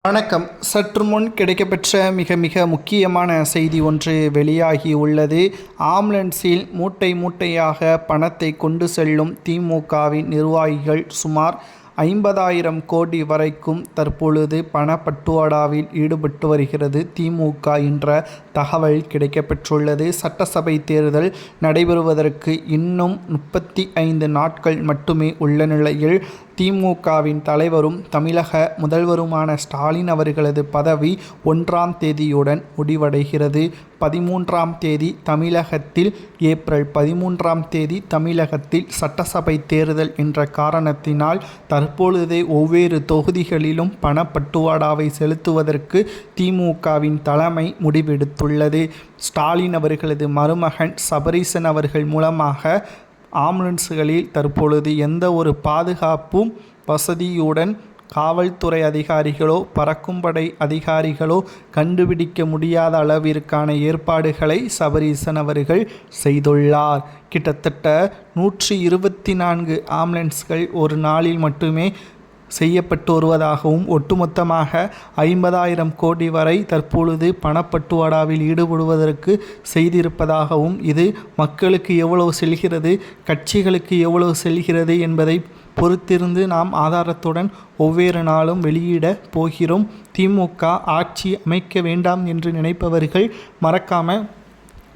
வணக்கம். சற்று முன் கிடைக்கப்பெற்ற மிக முக்கியமான செய்தி ஒன்று வெளியாகி உள்ளது. ஆம்புலன்ஸில் மூட்டை மூட்டையாக பணத்தை கொண்டு செல்லும் திமுகவின் நிர்வாகிகள் சுமார் 50,000 கோடி வரைக்கும் தற்பொழுது பணப்பட்டுவாடாவில் ஈடுபட்டு வருகிறது திமுக என்ற தகவல் கிடைக்கப்பெற்றுள்ளது. சட்டசபை தேர்தல் நடைபெறுவதற்கு இன்னும் 35 நாட்கள் மட்டுமே உள்ள நிலையில் திமுகவின் தலைவரும் தமிழக முதல்வருமான ஸ்டாலின் அவர்களது பதவி 1ஆம் தேதியுடன் முடிவடைகிறது. 13ஆம் தேதி தமிழகத்தில், ஏப்ரல் 13ஆம் தேதி தமிழகத்தில் சட்டசபை தேர்தல் என்ற காரணத்தினால் தற்பொழுதே ஒவ்வொரு தொகுதிகளிலும் பணப்பட்டுவாடாவை செலுத்துவதற்கு திமுகவின் தலைமை முடிவெடுத்துள்ளது. ஸ்டாலின் அவர்களது மருமகன் சபரீசன் அவர்கள் மூலமாக ஆம்புலன்ஸ்களில் தற்பொழுது எந்த ஒரு பாதுகாப்பும் வசதியுடன் காவல்துறை அதிகாரிகளோ பறக்கும் படை அதிகாரிகளோ கண்டுபிடிக்க முடியாத அளவிற்கான ஏற்பாடுகளை சபரீசன் அவர்கள் செய்துள்ளார். கிட்டத்தட்ட 124 ஆம்புலன்ஸ்கள் ஒரு நாளில் மட்டுமே செய்யப்பட்டு வருவதாகவும் ஒட்டுமொத்தமாக 50,000 கோடி வரை தற்பொழுது பணப்பட்டுவாடாவில் ஈடுபடுவதற்கு செய்திருப்பதாகவும், இது மக்களுக்கு எவ்வளவு செல்கிறது, கட்சிகளுக்கு எவ்வளவு செல்கிறது என்பதை பொறுத்திருந்து நாம் ஆதாரத்துடன் ஒவ்வொரு நாளும் வெளியிட போகிறோம். திமுக ஆட்சி அமைக்க வேண்டாம் என்று நினைப்பவர்கள் மறக்காமல்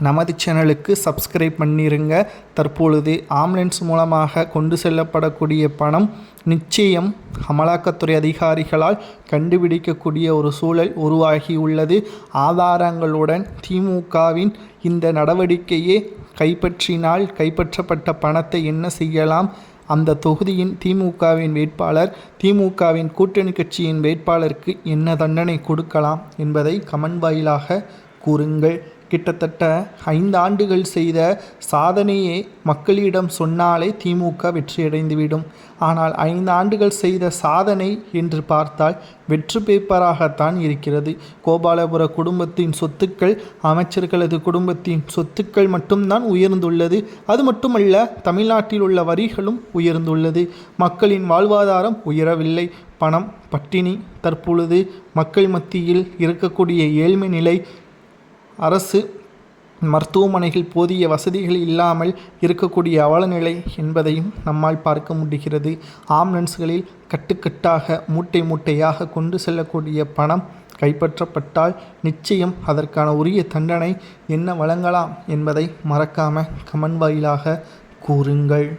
நமது சேனலுக்கு சப்ஸ்கிரைப் பண்ணிருங்க. தற்பொழுது ஆம்புலன்ஸ் மூலமாக கொண்டு செல்லப்படக்கூடிய பணம் நிச்சயம் அமலாக்கத்துறை அதிகாரிகளால் கண்டுபிடிக்கக்கூடிய ஒரு சூழல் உருவாகியுள்ளது. ஆதாரங்களுடன் திமுகவின் இந்த நடவடிக்கையே கைப்பற்றினால் கைப்பற்றப்பட்ட பணத்தை என்ன செய்யலாம், அந்த தொகுதியின் திமுகவின் வேட்பாளர், திமுகவின் கூட்டணி கட்சியின் வேட்பாளருக்கு என்ன தண்டனை கொடுக்கலாம் என்பதை கமெண்ட் வாயிலாக கூறுங்கள். கிட்டத்தட்ட 5 ஆண்டுகள் செய்த சாதனையை மக்களிடம் சொன்னாலே திமுக வெற்றியடைந்துவிடும். ஆனால் 5 ஆண்டுகள் செய்த சாதனை என்று பார்த்தால் வெற்று பேப்பராகத்தான் இருக்கிறது. கோபாலபுர குடும்பத்தின் சொத்துக்கள், அமைச்சர்களது குடும்பத்தின் சொத்துக்கள் மட்டும்தான் உயர்ந்துள்ளது. அது மட்டுமல்ல, தமிழ்நாட்டில் உள்ள வரிகளும் உயர்ந்துள்ளது. மக்களின் வாழ்வாதாரம் உயரவில்லை. பணம் பட்டினி. தற்பொழுது மக்கள் மத்தியில் இருக்கக்கூடிய ஏழ்மை நிலை, அரசு மருத்துவமனைகள் போதிய வசதிகள் இல்லாமல் இருக்கக்கூடிய அவலநிலை என்பதையும் நம்மால் பார்க்க முடிகிறது. ஆம்புலன்ஸ்களில் கட்டுக்கட்டாக மூட்டை மூட்டையாக கொண்டு செல்லக்கூடிய பணம் கைப்பற்றப்பட்டால் நிச்சயம் அதற்கான உரிய தண்டனை என்ன வழங்கலாம் என்பதை மறக்காமல் கமெண்ட் வாயிலாக கூறுங்கள்.